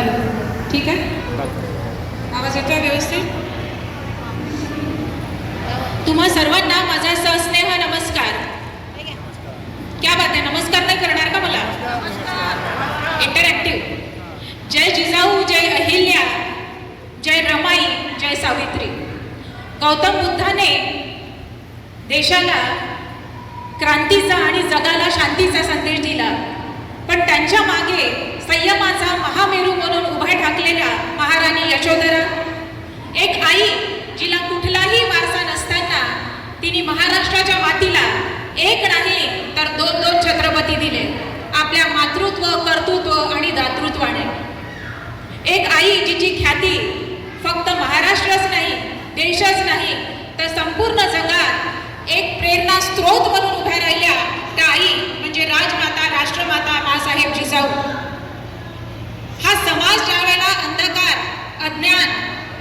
Hello, ठीक आहे, आवाज येतोय व्यवस्थित? तुम्हा सर्वांना माझा सस्नेह नमस्कार. क्या बात आहे, नमस्कार नाही करणार का मला? इंटरॅक्टिव्ह. जय जिजाऊ, जय अहिल्या, जय रमाई, जय सावित्री. गौतम बुद्धाने देशाला क्रांतीचा आणि जगाला शांतीचा संदेश दिला, पण त्यांच्या मागे संयमाचा महामेरू म्हणून उभा ठाकलेल्या महाराणी यशोधरा, एक आई जिला कुठलाही वारसा नसताना तिने महाराष्ट्राच्या मातीला एक नाही तर दोन दोन छत्रपती दिले आपल्या मातृत्व, कर्तृत्व आणि दातृत्वाने. एक आई जिची ख्याती फक्त महाराष्ट्रच नाही, देशच नाही तर संपूर्ण जगात एक प्रेरणा स्रोत म्हणून उभ्या राहिल्या. त्या आई म्हणजे राजमाता, राष्ट्रमाता माँसाहेब जिजाऊ. हा समाज ज्यावेळेला अंधकार, अज्ञान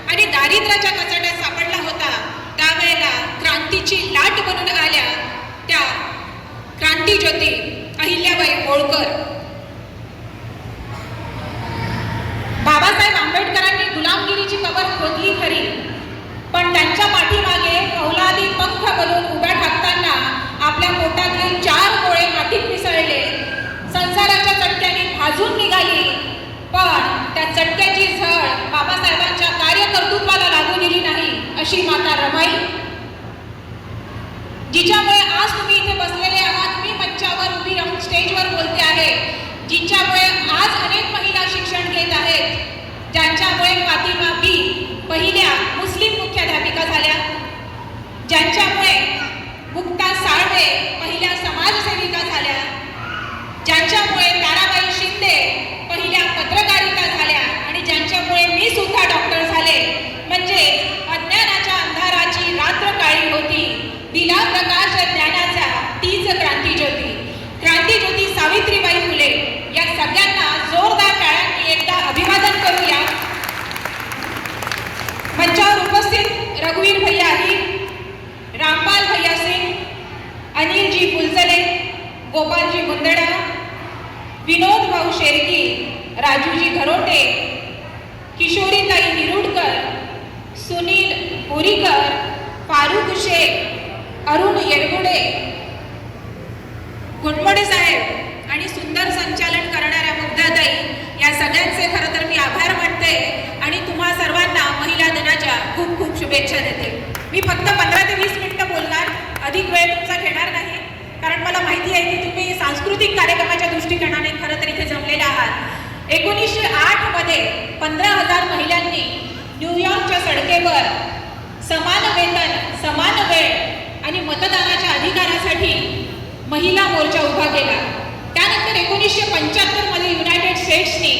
आणि दारिद्र्याच्या कचाट्यात सापडला होता, त्यावेळेला क्रांतीची लाट बनून आल्या त्या क्रांतीज्योती अहिल्याबाई होळकर. बाबासाहेब आंबेडकरांनी गुलामगिरीची कबर खोदली खरी, पण त्यांच्या पाठीमागे फौलादी पंख बनून उभ्या ठाकताना आपल्या पोटातील 4 गोळे मातीत मिसळले. संसाराच्या चटक्याने भाजून निघाली, पण त्या चटक्याची झळ बाबासाहेबांच्या कार्यकर्तृत्वाला लागू दिली नाही. अशी माता रमाई, जिच्यामुळे आज तुम्ही इथे बसलेले आहात, मी मंचावर उभी राहून स्टेजवर बोलते आहे, जिच्यामुळे आज अनेक महिला शिक्षण घेत आहेत, ज्यांच्यामुळे फातिमा बी पहिल्या मुस्लिम मुख्याध्यापिका झाल्या, ज्यांच्यामुळे मुक्ता साळवे पहिल्या समाजसेविका झाल्या, ज्यांच्यामुळे ताराबाई शिंदे पहिल्या पत्रकारिता झाल्या आणि ज्यांच्यामुळे मी सुद्धा डॉक्टर झाले. म्हणजे अज्ञानाच्या अंधाराची रात्र काळी होती, दिला प्रकाश ज्ञानाचा तीच क्रांतीज्योती. क्रांतीज्योती सावित्रीबाई फुले. या सगळ्यांना जोरदार टाळ्यांनी एकदा अभिवादन करूया. मंचावर उपस्थित रघुवीर भैया आहिर, रामपाल भैया सिंग, अनिलजी फुलझले, गोपालजी मुंदडा, विनोद भाऊ शेरकी, राजूजी घरोटे, किशोरीताई निरुडकर, सुनील बोरीकर, फारुख शेख, अरुण येरगुडे, घुटमडे साहेब आणि सुंदर संचालन करणाऱ्या मुग्धाताई, या सगळ्यांचे खरं तर मी आभार मानते आणि तुम्हा सर्वांना महिला दिनाच्या खूप खूप शुभेच्छा देते. मी फक्त 15 ते 20 मिनिटं बोलणार, अधिक वेळ तुमचा घेणार नाही, कारण मला माहिती आहे की तुम्ही सांस्कृतिक कार्यक्रमाच्या दृष्टिकोनाने खरं तर इथे जमलेले आहात. 1908 मध्ये 15,000 महिलांनी न्यूयॉर्कच्या सडकेवर समान वेतन, समान वेळ आणि मतदानाच्या अधिकारासाठी महिला मोर्चा उभा केला. त्यानंतर 1975 मध्ये युनायटेड स्टेट्सनी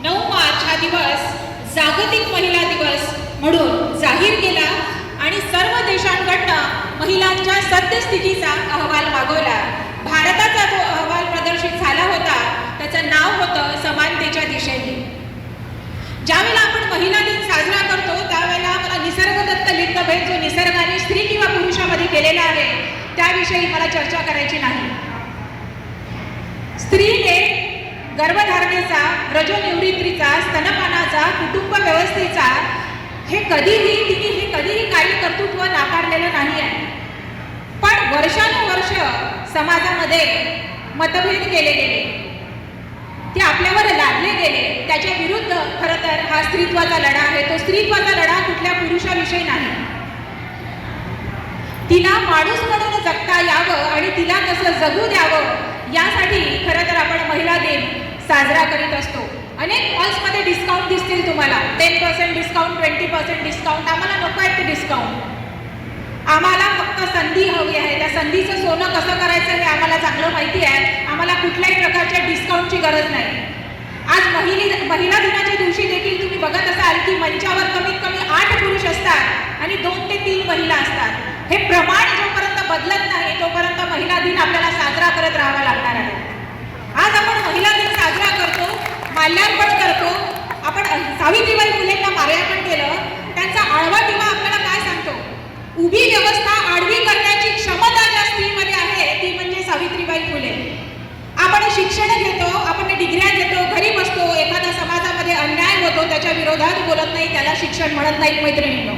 9 मार्च हा दिवस जागतिक महिला दिवस म्हणून जाहीर केला आणि सर्व देशांकडनं महिलांच्या सद्यस्थितीचा अहवाल मागवला. भारताचा जो अहवाल प्रदर्शित झाला होता त्याचं नाव होतं समानतेच्या दिशेने. ज्यावेळेला आपण महिला दिन साजरा करतो त्यावेळेला मला निसर्गदत्त लिंगभेद जो निसर्गाने स्त्री किंवा पुरुषामध्ये केलेला आहे त्याविषयी मला चर्चा करायची नाही. स्त्रीने गर्भधारणेचा, रजोनिवृत्तीचा, स्तनपानाचा, कुटुंब व्यवस्थेचा तिने कधीही कार्यकर्तृत्व नाकारलेलं नाही आहे. पण वर्षानुवर्ष समाजामध्ये मतभेद केले गेले, ते आपल्यावर लादले गेले, त्याच्या विरुद्ध खरं तर हा स्त्रीत्वाचा लढा आहे. तो स्त्रीत्वाचा लढा कुठल्या पुरुषाविषयी नाही. तिला माणूस म्हणून जगता यावं आणि तिला तसं जगू द्यावं यासाठी खरं तर आपण महिला दिन साजरा करीत असतो. अनेक मॉल्समध्ये डिस्काउंट दिसतील तुम्हाला, 10% डिस्काउंट, 20% डिस्काउंट. आम्हाला नको आहे ते डिस्काउंट. आम्हाला फक्त संधी हवी आहे. त्या संधीचं सोनं कसं करायचं हे आम्हाला चांगलं माहिती आहे. आम्हाला कुठल्याही प्रकारच्या डिस्काउंटची गरज नाही. आज महिला दिनाच्या दिवशी देखील तुम्ही बघत असाल की मंचावर कमीत कमी 8 पुरुष असतात आणि 2 ते 3 महिला असतात. हे प्रमाण जोपर्यंत बदलत नाही तोपर्यंत महिला दिन आपल्याला साजरा करत राहावा लागणार आहे. आज आपण महिला दिन साजरा करतो, माल्यार्पण करतो. आपण सावित्रीबाई फुलेंना माल्यार्पण केलं. त्यांचा आडवा टिमा आपल्याला काय सांगतो? उभी व्यवस्था आडवी करण्याची क्षमता ज्या स्त्रीमध्ये आहे ती म्हणजे सावित्रीबाई फुले. आपण शिक्षण घेतो, आपण डिग्र्या घेतो, घरी बसतो, एखाद्या समाजामध्ये विरोधात बोलत नाही त्याला शिक्षण म्हणत नाहीत मैत्रिणींनो.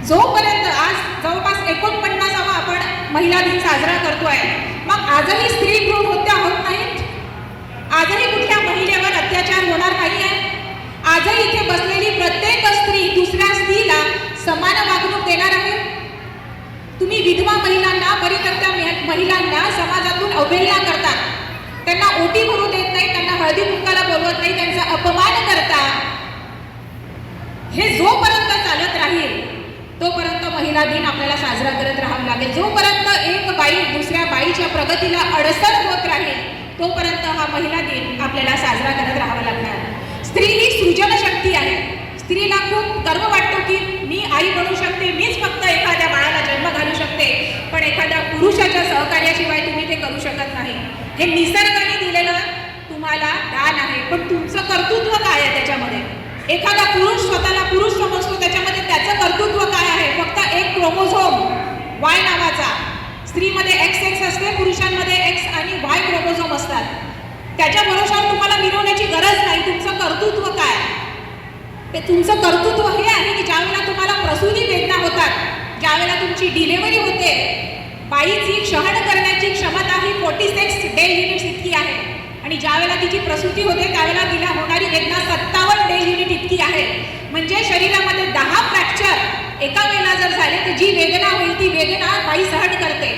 जोपर्यंत आज जवळपास 49वा आपण महिला दिन साजरा करतोय, मग आजही स्त्री भ्रूण हत्या होत नाहीत? आजही कुठल्या महिलेवर अत्याचार होणार नाही आहे? आजही इथे बसलेली प्रत्येक स्त्री दुसऱ्या स्त्रीला समान वागणूक देणार आहे? तुम्ही विधवा महिलांना, परित्यक्त्या महिलांना समाजातून अवहेलना करतात, त्यांना ओटी भरू देत नाही, त्यांना हळदी कुंकाला बोलवत नाही, त्यांचा अपमान करता. हे जोपर्यंत चालत राहील तोपर्यंत महिला दिन आपल्याला साजरा करत राहावं लागेल. जोपर्यंत एक बाई दुसऱ्या बाईच्या प्रगतीला अडसर होत राहील तोपर्यंत हा महिला दिन आपल्याला साजरा करत राहावा लागणार. स्त्री ही सृजन शक्ती आहे. स्त्रीला खूप गर्व वाटतो की मी आई बनू शकते, मीच फक्त एखाद्या बाळाला जन्म घालू शकते, पण एखाद्या पुरुषाच्या सहकार्याशिवाय तुम्ही ते करू शकत नाही. हे निसर्गाने दिलेलं तुम्हाला दान आहे, पण तुमचं कर्तृत्व काय आहे त्याच्यामध्ये? एखादा पुरुष स्वतःला पुरुष समजतो, त्याच्यामध्ये त्याचं कर्तृत्व काय आहे? फक्त एक क्रोमोझोम वाय नावाचा. स्त्रीमध्ये XX असते, पुरुषांमध्ये X आणि Y क्रोमोझोम असतात. त्याच्या भरोशावर तुम्हाला मिरवण्याची गरज नाही. तुमचं कर्तृत्व काय? ते तुमचं कर्तृत्व हे आहे की ज्यावेळेला तुम्हाला प्रसूती वेदना होतात, ज्यावेळेला तुमची डिलेव्हरी होते, बाईची सहन करण्याची क्षमता ही 46 डे युनिट्स इतकी आहे, आणि ज्यावेळेला तिची प्रसूती होते त्यावेळेला तिला होणारी वेदना 57 डे युनिट इतकी आहे. म्हणजे शरीरामध्ये 10 फ्रॅक्चर एका वेळेला जर झाले तर जी वेदना होईल ती वेदना बाई सहन करते.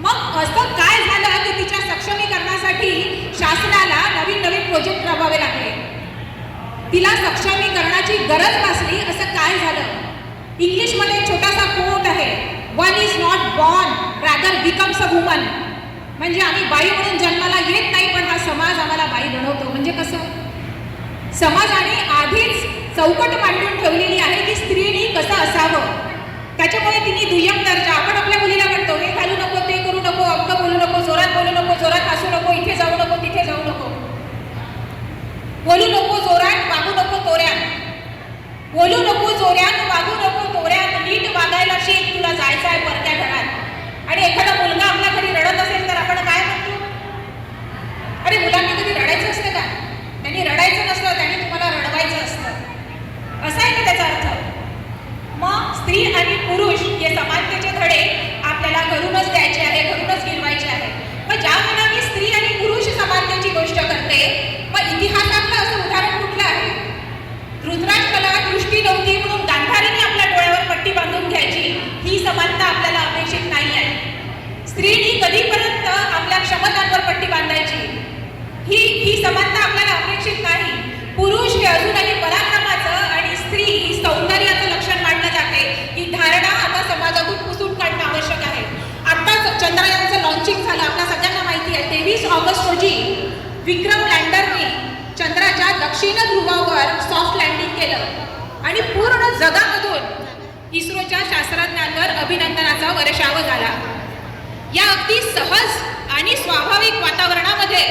मग असं काय झालं की तिच्या सक्षमीकरणासाठी शासनाला नवीन नवीन प्रोजेक्ट राबवावे लागले, तिला सक्षमीकरणाची गरज भासली. असं काय झालं? इंग्लिशमध्ये एक छोटासा कोट आहे, one is not born rather becomes a woman. म्हणजे आम्ही बाई म्हणून जन्माला येत नाही, पण हा समाज आम्हाला बाई बनवतो. म्हणजे कसं? समाजाने आधीच चौकट मांडून ठेवलेली आहे की स्त्रीने कसं असावं. त्याच्यामुळे तिने दुय्यम दर्जा. आपण आपल्या मुलीला म्हणतो हे घालू नको, ते करू नको, अंक बोलू नको, जोरात बोलू नको, जोरात हसू नको, इथे जाऊ नको, तिथे जाऊ नको, बोलू नको जोरात, वागू नको तोऱ्यात, बोलू नको जोऱ्यात, वागू नको तोऱ्यात, नीट वागायला शिक, तुला जायचं आहे परक्या घरात. आणि एखादा मुलगा आपल्या घरी रडत असेल तर आपण काय म्हणतो? अरे मुलांनी कधी रडायचं असतं का? त्यांनी रडायचं नसतं, त्यांनी तुम्हाला रडवायचं असतं. असा आहे का त्याचा अर्थ? मग स्त्री आणि पुरुष हे समानतेचे धडे आपल्याला घरूनच द्यायचे आहे, घरूनच गिरवायचे आहे. मग ज्या वेळेला मी स्त्री आणि पुरुष समानतेची गोष्ट करते, मग इतिहासातलं असं उदाहरण कुठलं आहे? रुद्राक्षला दृष्टी नव्हती म्हणून गांधारीने आपल्या डोळ्यावर पट्टी बांधून घ्यायची, ही समानता आपल्याला अपेक्षित नाही आहे. स्त्रीनी कधीपर्यंत आपल्या क्षमतांवर पट्टी बांधायची, ही समानता आपल्याला अपेक्षित नाही. पुरुष हे अजूनही पराक्रमाचं आणि स्त्री ही सौंदर्याचं लक्षण मानलं जाते. ही धारणा आता समाजातून पुसून काढणं आवश्यक आहे. आत्ताच चंद्रयानचं लॉन्चिंग झालं, आपल्या सगळ्यांना माहिती आहे. 23 ऑगस्ट रोजी विक्रम लँडरने चंद्राच्या दक्षिण ध्रुवावर सॉफ्ट लँडिंग केलं आणि पूर्ण जगामधून इस्रोच्या शास्त्रज्ञांवर अभिनंदनाचा वर्षाव झाला. या अगदी सहज आणि स्वाभाविक वातावरणामध्ये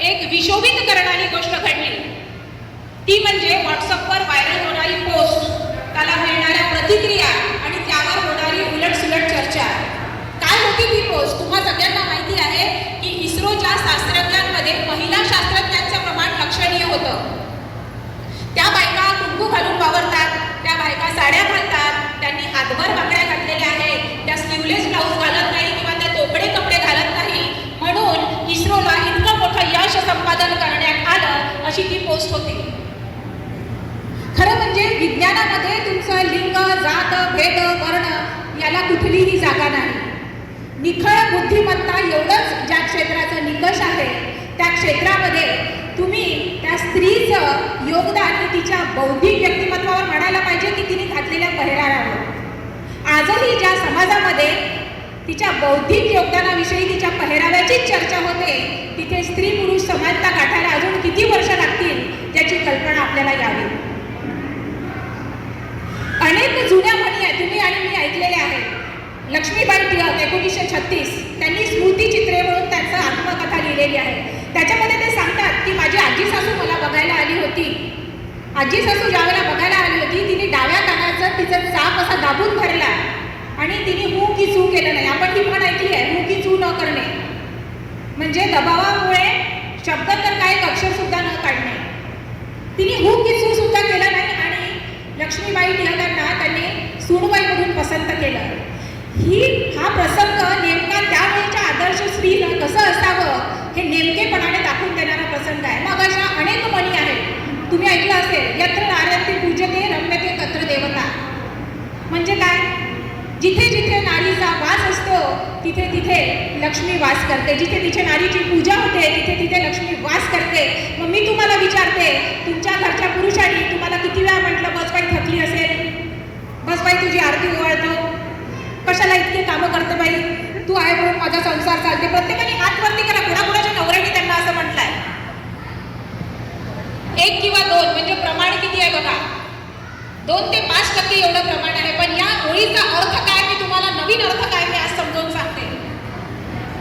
एक विशोभित करणारी गोष्ट घडली, ती म्हणजे व्हॉट्सअपवर व्हायरल होणारी पोस्ट, त्याला मिळणाऱ्या प्रतिक्रिया आणि त्यावर होणारी उलटसुलट चर्चा. काय होती ती पोस्ट? तुम्हा सगळ्यांना माहिती आहे की इस्रोच्या शास्त्रज्ञांमध्ये महिला शास्त्रज्ञांचं प्रमाण लक्षणीय होतं. त्या बायका कुंकू घालून वावरतात, त्या बायका साड्या घालतात, त्यांनी हातभर बांगड्या घातलेल्या आहेत, त्या स्लीवलेस ब्लाऊज घालत नाही किंवा त्या तोकडे कपडे घालत नाही, म्हणून इस्रोला इतकं मोठं यश संपादन करण्यात आलं, अशी ती पोस्ट होती. खरं म्हणजे विज्ञानामध्ये तुमचं लिंग, जात, भेद, वर्ण याला कुठलीही जागा नाही. निखळ बुद्धिमत्ता एवढंच ज्या क्षेत्राचा निकष आहे, त्या क्षेत्रामध्ये तुम्ही त्या स्त्रीचं योगदान तिच्या बौद्धिक व्यक्तिमत्वावर म्हणायला पाहिजे की तिने घातलेल्या पहिराव्यावर. आजही ज्या समाजामध्ये तिच्या बौद्धिक योगदानाविषयी तिच्या पहिराव्याचीच चर्चा होते, तिथे स्त्री पुरुष समानता गाठायला अजून किती वर्ष लागतील त्याची कल्पना आपल्याला यावी. अनेक जुन्या म्हणी आहेत, तुम्ही आणि मी ऐकलेल्या आहेत. लक्ष्मीबाई टिळक 1936 त्यांनी स्मृतिचित्रे म्हणून त्यांचं आत्मकथा लिहिलेली आहे. त्याच्यामध्ये ते सांगतात की माझी आजी सासू मला बघायला आली होती. आजी सासू ज्यावेळेला बघायला आली होती, तिने डाव्या कानाचा तिचा चाप असा दाबून धरला आणि तिने हू की चू केलं नाही. आपण ही म्हण ऐकली आहे, हू की चू न करणे, म्हणजे दबावामुळे शब्द तर काय अक्षर सुद्धा न काढणे. तिने हू किसू सुद्धा केलं नाही आणि लक्ष्मीबाई टिळकांना त्यांनी सूनबाई म्हणून पसंत केलं. हा प्रसंग नेमका त्यावेळेच्या आदर्श स्त्रीला कसं असावं हे नेमकेपणाने दाखवून देणारा प्रसंग आहे. मग अशा अनेक म्हणी आहेत, तुम्ही ऐकलं असेल, यत्र नार्यते पूजते रम्यते तत्र देवता. म्हणजे काय? जिथे जिथे नारीचा वास असतो तिथे तिथे लक्ष्मी वास करते. जिथे तिथे नारीची पूजा होते तिथे तिथे लक्ष्मी वास करते. मग मी तुम्हाला विचारते, तुमच्या घरच्या पुरुषांनी तुम्हाला किती वेळा म्हटलं बस बाई थकली असेल, बस बाई तुझी आरती ओवाळतो, कशाला इतके कामं करते बाई, तू आहे म्हणून माझा संसार चालते. प्रत्येकाने हात वरती करा. कुणाकुणाच्या नवऱ्याने त्यांना असं म्हटलंय. 1 किंवा 2 म्हणजे प्रमाण किती आहे बघा, 2 ते 5% एवढं प्रमाण आहे. पण या ओळीचा अर्थ काय, मी तुम्हाला नवीन अर्थ काय मी आज समजावून सांगते.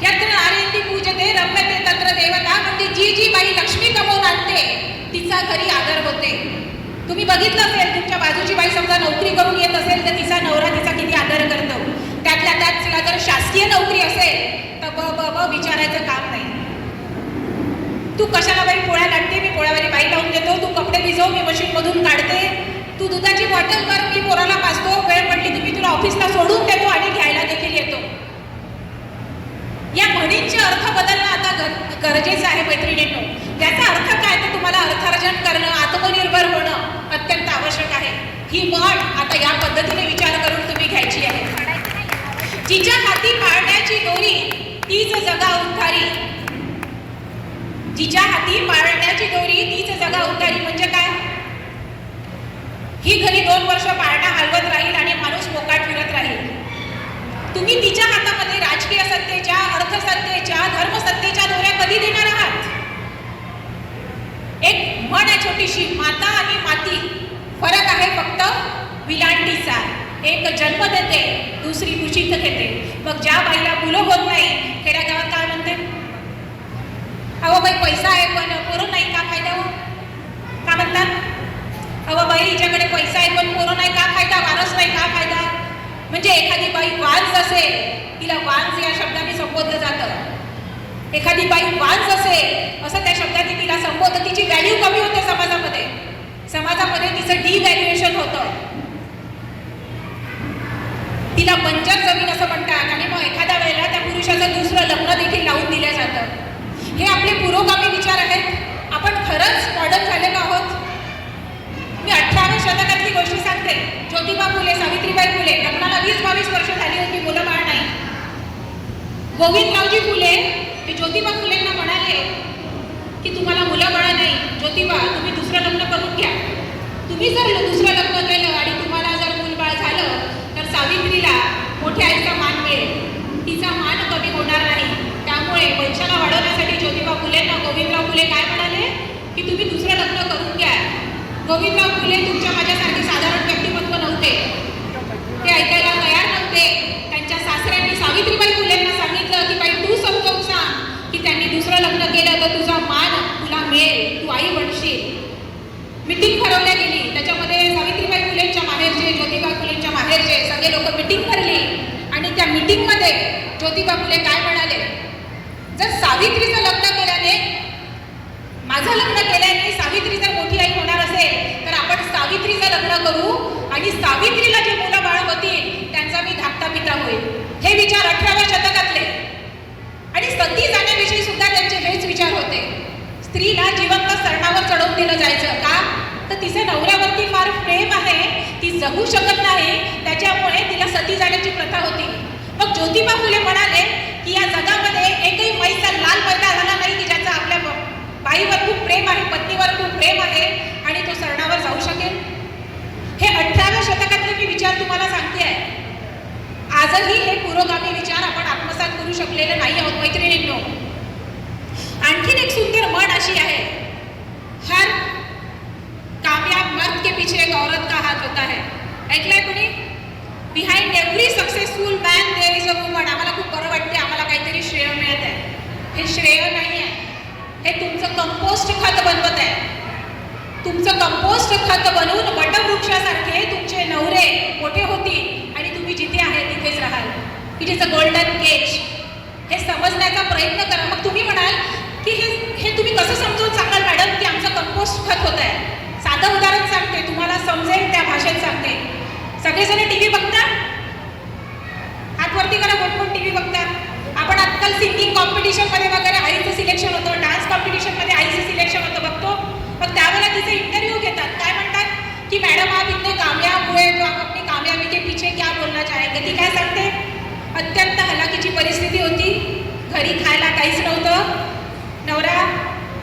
यत्र नार्यते पूजते रम्यते तत्र देवता. म्हणजे जी जी बाई लक्ष्मी कमवून आणते तिचा घरी आदर होते. तुम्ही बघितलं असेल, तुमच्या बाजूची बाई समजा नोकरी करून येत असेल तर तिचा नवरा तिचा किती आदर करतो. त्यातल्या त्यात तिला जर शासकीय नोकरी असेल तर ब विचारायचं काम नाही. तू कशाला बाई पोळ्या लाटते, मी पोळ्यावाली बाई लावून देतो. तू कपडे भिजव, मी मशीनमधून काढते. तू दुधाची बॉटल कर, मी पोराला पाजतो. वेळ पडली की मी तुला ऑफिसला सोडून देतो आणि घ्यायला देखील येतो. या म्हणींचे अर्थ बदलणं आता गरजेचं आहे मैत्रिणींनो. त्याचा अर्थ काय तर तुम्हाला अर्थार्जन करणं, आत्मनिर्भर होणं अत्यंत आवश्यक आहे. ही म्हण आता या पद्धतीने विचार करून तुम्ही घ्यायची आहे. जिच्या हाती पाळण्याची दोरी तीच जगा उद्धारी. जिच्या हाती पाळण्याची दोरी तीच जगा उद्धारी म्हणजे काय? ही घरी 2 वर्ष पाळणा हलवत राहील आणि माणूस मोकाट फिरत राहील. तुम्ही तिच्या हातामध्ये राजकीय सत्तेच्या, अर्थसत्तेच्या, धर्मसत्तेच्या दोऱ्या कधी देणार आहात? एक म्हण आहे छोटीशी, माता आणि माती. फरक आहे फक्त विलांटीचा. एक जन्म देते, दुसरी कुशीत घेते. मग ज्या बाईला मुलं होत नाही, खेड्या गावात काय म्हणते, अहो बाई पैसा आहे पण पोरं नाही, का फायदा हो? का म्हणतात? अहो बाई हिच्याकडे पैसा आहे पण पोरं नाही, का फायदा? वारस नाही, का फायदा? म्हणजे एखादी बाई वांज असेल, तिला वांज या शब्दाने संबोधलं जातं. एखादी बाई वांज असेल असं त्या शब्दाने तिला संबोधलं, तिची व्हॅल्यू कमी होते समाजामध्ये. समाजामध्ये तिचं डिव्हॅल्युएशन होतं. तिला बंजर जमीन असं म्हणतात आणि मग एखाद्या वेळेला त्या पुरुषाचं दुसरं लग्न देखील लावून दिलं जातं. हे आपले पुरोगामी विचार आहेत. आपण खरंच मॉडर्न झालेलो आहोत. मी 18व्या शतकातली गोष्ट सांगते. ज्योतिबा फुले, सावित्रीबाई फुले लग्नाला 20-22 वर्ष झाली होती, मुलं बाळ नाही. गोविंदरावजी फुले हे ज्योतिबा फुलेंना म्हणाले की तुम्हाला मुलं बाळ नाही, ज्योतिबा तुम्ही दुसरं लग्न करून घ्या. तुम्ही जर दुसरं लग्न केलं आणि तुम्हाला जर मूलबाळ झालं तर सावित्रीला मोठ्या आईचा मान मिळेल, तिचा मान कमी होणार नाही. त्यामुळे वंशाला वाढवण्यासाठी ज्योतिबा फुलेंना गोविंदराव फुले काय म्हणाले की तुम्ही दुसरं लग्न करून घ्या. गोविंदराव फुले तुमच्या माझ्यासारखे साधारण व्यक्तिमत्व नव्हते, ते ऐकायला तयार नव्हते. त्यांच्या सासऱ्यांनी सावित्रीबाई फुलेंना सांगितलं की बाई तू समजावून सांग की त्यांनी दुसरं लग्न केलं तर तुझा मान तुला मिळेल, तू आई बनशील. मिटिंग भरवल्या गेली. त्याच्यामध्ये सावित्रीबाई फुलेंच्या माहेरचे, ज्योतिबा फुलेंच्या माहेरचे सगळे लोक मिटिंग भरली आणि त्या मिटिंगमध्ये ज्योतिबा फुले काय म्हणाले, जर सावित्रीचं लग्न केल्याने, माझं लग्न केल्याने सावित्री जर मोठी आई होणार असेल तर आपण सावित्रीचं लग्न करू आणि सावित्रीला जे मुलं बाळ होतील त्यांचा मी धाकटा पिता होईल. हे विचार 18व्या शतकातले. आणि सती जाण्याविषयी सुद्धा त्यांचे हेच विचार होते. स्त्रीला जिवंत सरणावर चढवून दिलं जायचं का तर तिचे नवऱ्यावरती फार प्रेम आहे, ती जगू शकत नाही, त्याच्यामुळे तिला सती जाण्याची प्रथा होती. मग ज्योतिबा फुले म्हणाले की या जगामध्ये एकही मैसा लाल पैदा झाला नाही की ज्याचा आपल्या बाईवर खूप प्रेम आहे, पत्नीवर खूप प्रेम आहे आणि तो सरणावर जाऊ शकेल. हे 18व्या शतकातले मी विचार तुम्हाला सांगते आहे. आजही हे पुरोगामी विचार आपण आत्मसात करू शकलेले नाही आहोत मैत्रिणींनो. आणखीन एक सुंदर म्हण अशी आहे, हर कामयाब मर्द के पीछे एक औरत का हात होता है. ऐकलंय कोणी? Behind every successful man there is a woman. आम्हाला खूप बरं वाटते, आम्हाला काहीतरी श्रेय मिळत आहे. हे श्रेय नाही आहे, हे तुमचं कंपोस्ट खत बनवत आहे. तुमचं कंपोस्ट खत बनवून वटवृक्षासारखे तुमचे नवरे मोठे होतील आणि तुम्ही जिथे आहे तिथेच राहाल. की जिचं गोल्डन केज. हे समजण्याचा प्रयत्न करा. मग तुम्ही म्हणाल की हे तुम्ही कसं समजून सांगाल मॅडम की आमचं कंपोस्ट खत होत आहे. साधं उदाहरण सांगते, तुम्हाला समजेल त्या भाषेत सांगते. सगळेजण टीव्ही बघतात, हात वरती करा, कोण टीव्ही बघतात. आपण आजकाल सिंगिंग कॉम्पिटिशन मध्ये वगैरे आईचं सिलेक्शन होतं, डान्स कॉम्पिटिशन मध्ये आईचं सिलेक्शन होतं बघतो. मग त्यावेळेला तिचे इंटरव्ह्यू घेतात. काय म्हणतात की मॅडम आप इतने कामयाब हुए तो आप अपनी कामयाबी के पीछे क्या बोलना चाहेंगे. ती काय सांगते, अत्यंत हलाखीची परिस्थिती होती, घरी खायला काहीच नव्हतं, नवरा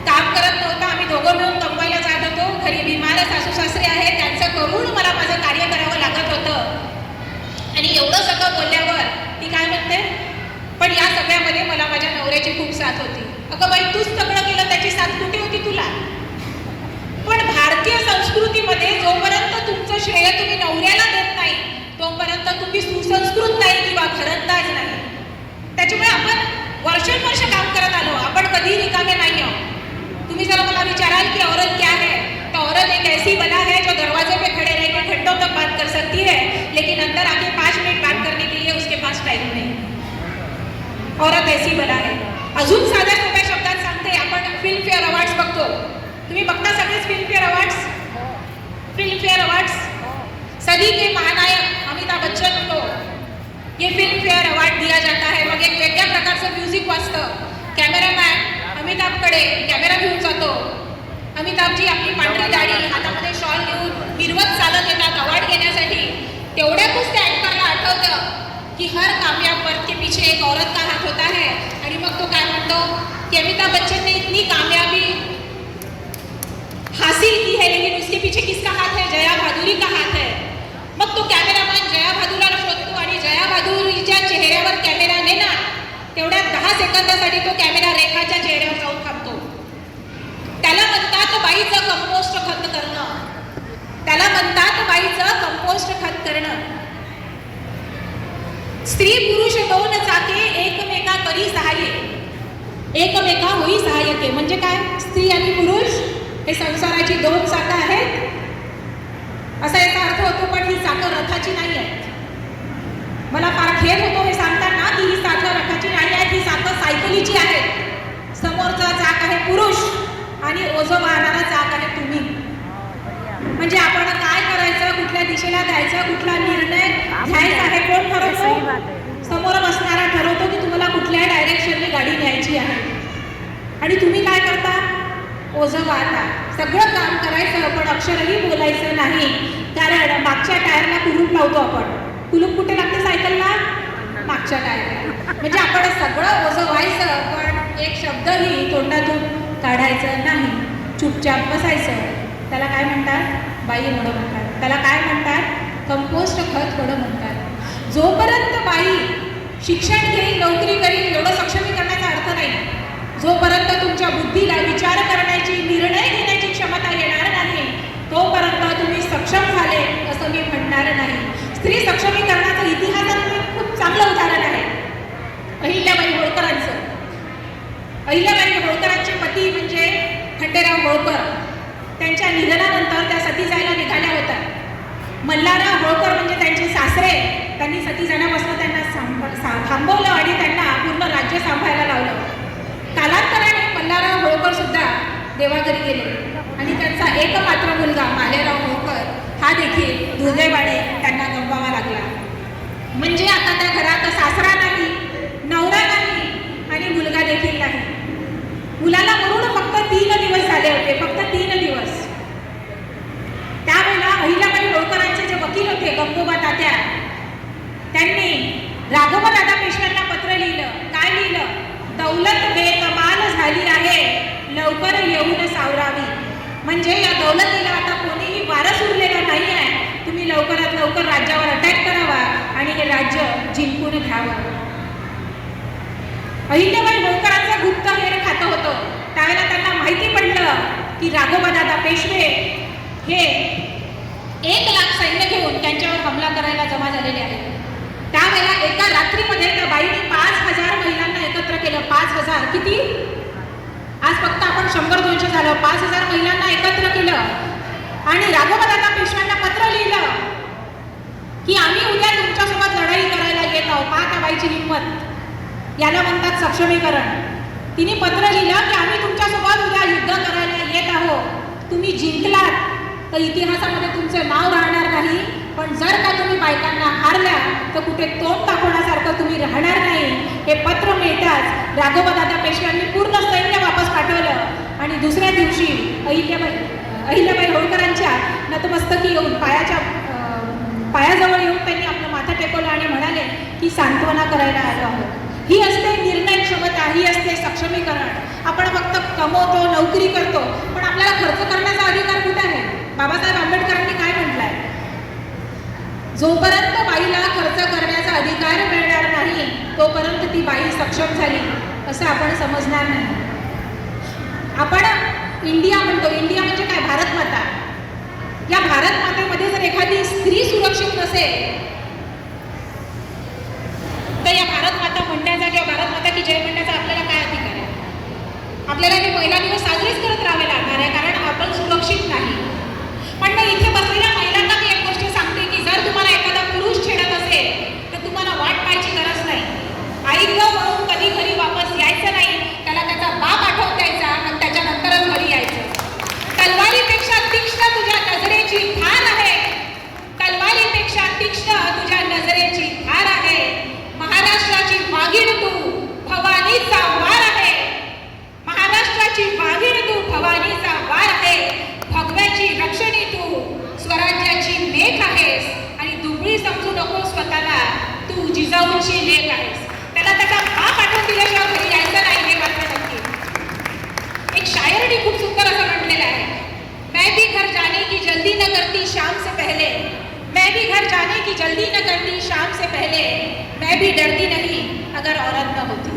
काम करत नव्हता, आम्ही दोघं मिळून कमवायला जात होतो, घरी बिमार सासू सासरे आहेत, त्यांचं करून मला माझं कार्य करावं लागत होतं. आणि एवढं सगळं बोलल्यावर ती काय म्हणते, पण या सगळ्यामध्ये मला माझ्या नवऱ्याची खूप साथ होती. अगं बाई, तूच सगळं केलं, त्याची साथ कुठे होती तुला. पण भारतीय संस्कृतीमध्ये जोपर्यंत तुमचं श्रेय तुम्ही नवऱ्याला देत नाही तोपर्यंत तुम्ही सुसंस्कृत नाही किंवा घरंदाज नाही. त्याच्यामुळे आपण वर्षानुवर्ष काम करत आलो, आपण कधी रिकामे नाही आहोत. तुम्ही जर मला विचाराल की औरत क्या है, तो औरत एक ऐसी बला है जो दरवाजे पे खड़े रह के घंटों तक बात कर सकती है, लेकिन अंदर आके 5 मिनट बात करने के लिए उसके पास टाइम नहीं. औरत ऐसी बला है. अजून साध्या सोप्या शब्दात सांगते, आपण फिल्मफेअर अवॉर्ड्स बघतो, तुम्ही बघता सगळेच फिल्मफेअर अवॉर्ड्स. फिल्मफेअर अवॉर्ड्स सदी के महानायक अमिताभ बच्चन को ये फिल्मफेअर अवॉर्ड दिया जाता है. मग एक वेगळ्या प्रकारचं म्युझिक वाजतं, कॅमेरामॅन अमिताभकडे कॅमेरा घेऊन जातो, अमिताभजी आपली पांढरी दाढी हातामध्ये शॉल घेऊन फिरवत चालत येतात अवॉर्ड घेण्यासाठी. तेवढ्यातच त्या ॲक्टरला आठवतं कि हर कामयाब मर्द के पीछे एक औरत का हाथ होता है. आणि मग तो काय म्हणतो की अमिताभ बच्चन ने इतनी कामयाबी हासिल की है, लेकिन उसके पीछे किसका हाथ है, जया भादुरी का हाथ है. मग तो कॅमेरामॅन जया भादुरीला शोधतो आणि जया भादुरीच्या चेहऱ्यावर कॅमेरा नेला, तेवढ्या 10 सेकंदासाठी तो कॅमेरा रेखाच्या चेहऱ्यावर जाऊन थांबतो. त्याला म्हणतात बाईचं कंपोस्ट खत करणं. त्याला म्हणतात बाईचं कंपोस्ट खत करणं. स्त्री पुरुष दोन चाके एकमेका करी सहाय्य, एकमेका होई सहाय्यके. म्हणजे काय, स्त्री आणि पुरुष हे संसाराची 2 चाकं आहेत असा याचा अर्थ होतो. पण ही चाकं रथाची नाही आहेत. मला फार खेद होतो हे सांगताना की ही चाकं रथाची नाही आहेत, ही चाकं सायकलीची आहेत. समोरचा चाक आहे पुरुष आणि ओझं वाहणारा चाक आहे तुम्ही. म्हणजे आपण काय करायचं, कुठल्या दिशेला जायचं, कुठला निर्णय घ्यायचा आहे कोण ठरवतो, समोर बसणारा ठरवतो की तुम्हाला कुठल्या डायरेक्शनने गाडी न्यायची आहे. आणि तुम्ही काय करता, ओझं वाहता. सगळं काम करायचं पण अक्षरही बोलायचं नाही, कारण मागच्या टायरला कुलूप लावतो आपण. कुलूप कुठे लागते सायकलला, मागच्या टायरला. म्हणजे आपण सगळं ओझं व्हायचं पण एक शब्दही तोंडातून काढायचं नाही, चुपचाप बसायचं. त्याला काय म्हणतात, बाई होणं म्हणतात. त्याला काय म्हणतात, कंपोस्ट खत होणं म्हणतात. जोपर्यंत बाई शिक्षण घेईल, नोकरी करील, एवढं सक्षमीकरणाचा अर्थ नाही. जोपर्यंत तुमच्या बुद्धीला विचार करण्याची, निर्णय घेण्याची क्षमता येणार नाही तोपर्यंत तुम्ही सक्षम झाले असं मी म्हणणार नाही. स्त्री सक्षमीकरणाचं इतिहासात खूप चांगलं उदाहरण आहे अहिल्याबाई होळकरांचं. अहिल्याबाई होळकरांचे पती म्हणजे खंडेराव होळकर. त्यांच्या निधनानंतर त्या सती जायला निघाल्या होत्या. मल्हारराव होळकर म्हणजे त्यांचे सासरे, त्यांनी सती जाण्यापासून त्यांना थांबवलं आणि त्यांना पूर्ण राज्य सांभाळायला लावलं. कालांतराने मल्हारराव होळकर सुद्धा देवाघरी गेले आणि त्यांचा एकमात्र मुलगा मालेराव होळकर हा देखील दुर्दैवाने त्यांना गमवावा लागला. म्हणजे आता त्या घरात सासरा नाही, नवरा नाही आणि मुलगा देखील नाही. मुलाला मरून फक्त 3 दिवस झाले होते, फक्त 3 दिवस. त्यावेळेला अहिल्याबाई होळकरांचे जे वकील होते गंगोबा तात्या, त्यांनी राघोबा दादा पेशव्यांना पत्र लिहिलं. काय लिहिलं, दौलत बेकमाल झाली आहे, लवकर येऊन सावरावी. म्हणजे या दौलतीला आता कोणीही वारस उरलेलं नाही आहे, तुम्ही लवकरात लवकर राज्यावर अटॅक करावा आणि हे राज्य जिंकून घ्यावं. अहिल्याबाई होळकरांचं गुप्त हेर खातं होतं. त्यावेळेला त्यांना माहिती पडलं की राघोबा दादा पेशवे हे 1 लाख सैन्य घेऊन त्यांच्यावर हमला करायला जमा झालेले आहेत. त्यावेळेला एका रात्रीमध्ये त्या बाईने 5000 महिलांना एकत्र केलं. 5000 किती, आज फक्त आपण 100-200 झालं, 5000 महिलांना एकत्र केलं आणि राघोबा दादा पेशव्यांना पत्र लिहिलं की आम्ही उद्या तुमच्यासोबत लढाई करायला येत आहोत. पहा त्या बाईची हिंमत, याला म्हणतात सक्षमीकरण. तिने पत्र लिहिलं की आम्ही तुमच्यासोबत उद्या युद्ध करायला येत आहोत, तुम्ही जिंकलात तर इतिहासामध्ये तुमचं नाव राहणार नाही. पण जर का तुम्ही बायकांना हारल्या तर कुठे तोंड दाखवण्यासारखं तुम्ही राहणार नाही. हे पत्र मिळताच राघवदादा पेशव्यांनी पूर्ण सैन्य वापस पाठवलं आणि दुसऱ्या दिवशी अहिल्याबाई होळकरांच्या नतमस्तकी येऊन पायाजवळ येऊन त्यांनी आपलं माथा टेकवलं आणि म्हणाले की सांत्वना करायला आलो आहोत. ही असते निर्णय क्षमता, ही असते सक्षमीकरण. आपण फक्त कमवतो, नोकरी करतो, पण आपल्याला खर्च करण्याचा अधिकार कुठे आहे? बाबासाहेब आंबेडकरांनी काय म्हटलंय? जोपर्यंत बाईला खर्च करण्याचा अधिकार मिळणार नाही तोपर्यंत ती बाई सक्षम झाली असं आपण समजणार नाही. आपण इंडिया म्हणतो, इंडिया म्हणजे काय? भारत माता. या भारत मातेमध्ये जर एखादी स्त्री सुरक्षित नसेल तर या भारत माता म्हणण्याचा किंवा भारत माता की जय म्हणण्याचा आपल्याला काय अधिकार आहे? आपल्याला हे महिला दिवस साजरेच करत राहावे लागणार आहे, कारण आपण सुरक्षित नाही. पण मग इथे बसलेल्या महिलांना मी एक गोष्ट सांगते की जर तुम्हाला एखादा पुरुष छेडत असेल तर तुम्हाला वाट पाहायची गरज नाही. आई गं म्हणून कधी घरी वापस यायचं नाही, त्याला त्याचा बाप आठवून द्यायचा आणि त्याच्यानंतरच घरी यायचं. तलवारीपेक्षा तीक्ष्ण तुझ्या नजरेची धार आहे, तलवारीपेक्षा तीक्ष्ण तुझ्या नजरेची धार आहे. महाराष्ट्राची वाघीण तू, भवानीचा वार आहे. महाराष्ट्राची वाघीण तू, भवानीचा वार आहे. भगव्याची रक्षणी तू, स्वराज्याची लेख आहेस. आणि दुबळी समजू नको स्वतःला, तू जिजाऊची लेख आहेस. त्याला त्याचा बाप आठवून दिल्याशिवाय घरी यायचं नाही, हे मात्र नक्की. एक शायरने खूप सुंदर असं म्हटलेलं आहे, मैं भी घर जाने की जल्दी न करती शाम से पहले, मैं भी घर जाने की जल्दी न करती शाम से पहले, मैं भी डरती नहीं अगर औरत न होती,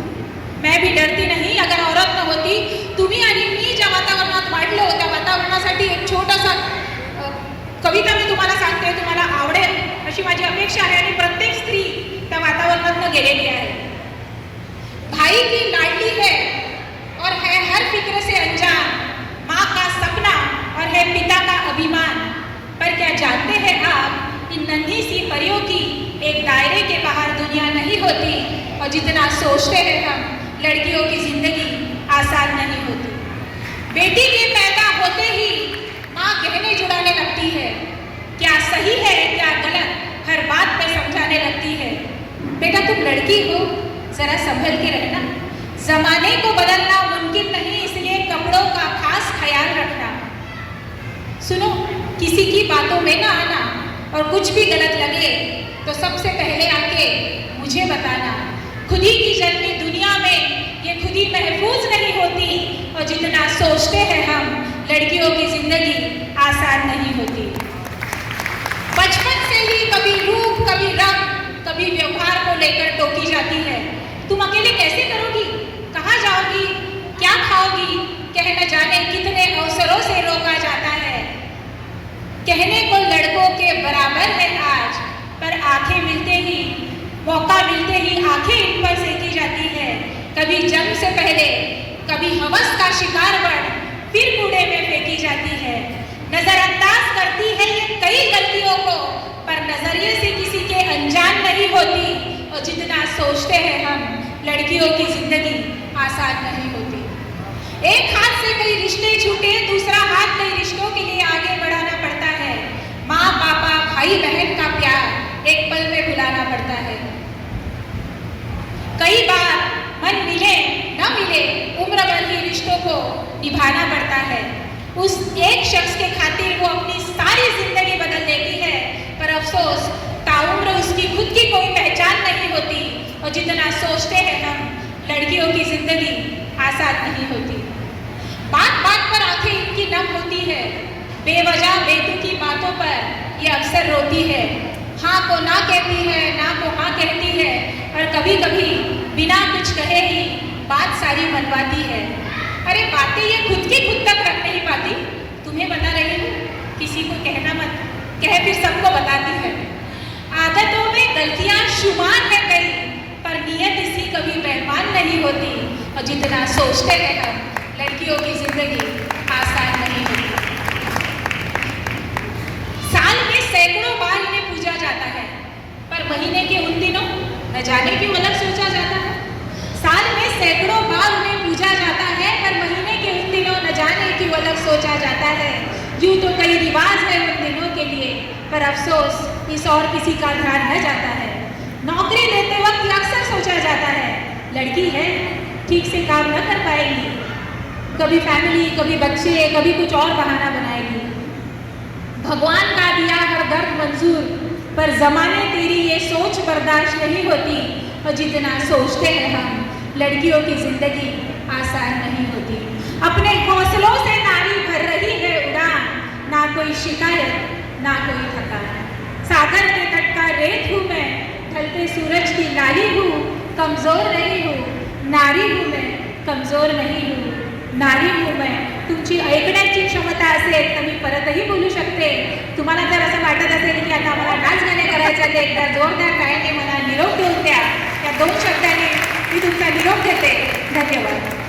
मैं भी डरती नहीं अगर औरत न होती. तुम्ही आणि मी ज्या वातावरणात वाढलो त्या वातावरणासाठी एक छोटासा कविता मी तुम्हाला सांगते, तुम्हाला आवडेल अशी माझी अपेक्षा आहे. आणि प्रत्येक स्त्री त्या वातावरणातून गेलेली आहे. भाई की लाडली है और है हर फिक्र से अनजान, माँ का सपना और है पिता का अभिमान. पर क्या जानते हैं आप, इन नन्ही सी परियों की एक दायरे के बाहर दुनिया नहीं होती. और जितना सोचते हैं हम, लड़कियों की जिंदगी आसान नहीं होती. बेटी के पैदा होते ही माँ गहने जुड़ाने लगती है, क्या सही है क्या गलत हर बात पे समझाने लगती है. बेटा तुम लड़की हो, जरा संभल के रहना, जमाने को बदलना मुमकिन नहीं, इसलिए कपड़ों का खास ख्याल रखना. सुनो, किसी की बातों में ना आना, और कुछ भी गलत लगे तो सबसे पहले आके मुझे बताना. खुदी की जन्मी दुनिया में ये खुदी महफूज नहीं होती, और जितना सोचते हैं हम, लड़कियों की जिंदगी आसान नहीं होती. बचपन से ही कभी रूप, कभी रंग, कभी व्यवहार को लेकर टोकी जाती है. तुम अकेले कैसे करोगी, कहाँ जाओगी, क्या खाओगी, कह न जाने कितने अवसरों से रोका जाता है. कहने को लड़कों के बराबर है आज, पर आंखें मिलते ही, मौका मिलते ही आंखें इन पर सेकी जाती है. कभी जन्म से पहले, कभी हवस का शिकार बन फिर कूड़े में फेंकी जाती है. नजरअंदाज करती है ये कई गलतियों को, पर नजरिए से किसी के अनजान नहीं होती. और जितना सोचते हैं हम, लड़कियों की जिंदगी आसान नहीं होती. एक हाथ से कई रिश्ते छूटे, दूसरा हाथ कई रिश्तों के लिए आगे बढ़ाना पड़ता है. माँ पापा भाई बहन का प्यार एक पल में भुलाना पड़ता है. कई बार मन मिले न मिले, उम्र भर ही रिश्तों को निभाना पड़ता है. उस एक शख्स के खातिर वो अपनी सारी जिंदगी बदल देती है, पर अफसोस ताउम्र उसकी खुद की कोई पहचान नहीं होती. और जितना सोचते हैं हम, लड़कियों की जिंदगी आसान नहीं होती. बात बात पर आंखें इनकी नम होती है, बेवजह बेतुकी बातों पर ये अक्सर रोती है. हाँ को ना कहती है, ना को हाँ कहती है, और कभी कभी बिना कुछ कहे ही बात सारी मनवाती है. अरे बातें ये खुद की खुद तक रख नहीं पाती, तुम्हें बता रही हूँ, किसी को कहना मत, कह फिर सबको बताती है. आदतों में गलतियाँ शुमार है कई, पर नियत इसकी कभी मेहमान नहीं होती. और जितना सोचते हैं हम, लड़कियों की जिंदगी आसान नहीं होती. साल में सैकड़ों बार इन्हें पूजा जाता है, पर महीने के उन दिनों न जाने क्यों अलग सोचा जाता है. साल में सैकड़ों बार उन्हें पूजा जाता है, पर महीने के उन दिनों न जाने क्यों अलग सोचा जाता है. यूं तो कई रिवाज है उन दिनों के लिए, पर अफसोस इस और किसी का ध्यान न जाता है। नौकरी लेते वक्त अक्सर सोचा जाता है, लड़की है ठीक से काम न कर पाएगी, कभी फैमिली, कभी बच्चे, कभी कुछ और बहाना बनाएगी। भगवान का दिया हर दर्द मंजूर, पर जमाने तेरी ये सोच बर्दाश्त नहीं होती, और जितना सोचते हैं हम, लड़कियों की जिंदगी आसान नहीं होती। अपने हौसलों से नारी भर रही है उड़ान, ना कोई शिकायत ना कोई थकान। सागर के तट का रेत हूँ मैं, ढलते सूरज की लाली हूँ, कमजोर नहीं हूँ, नारी हूँ मैं, कमजोर नहीं हूँ, नारी हूँ मैं। तुमची ऐकण्याची क्षमता असेल तर मी परतही बोलू शकते। तुम्हाला जर असं वाटत असेल की आता मला नाच गाणे करायचं तर एकदा जोरदार टाळ्याने मला निरोप देऊन द्या। या 2 शब्दांनी मी तुमचा निरोप देते। धन्यवाद।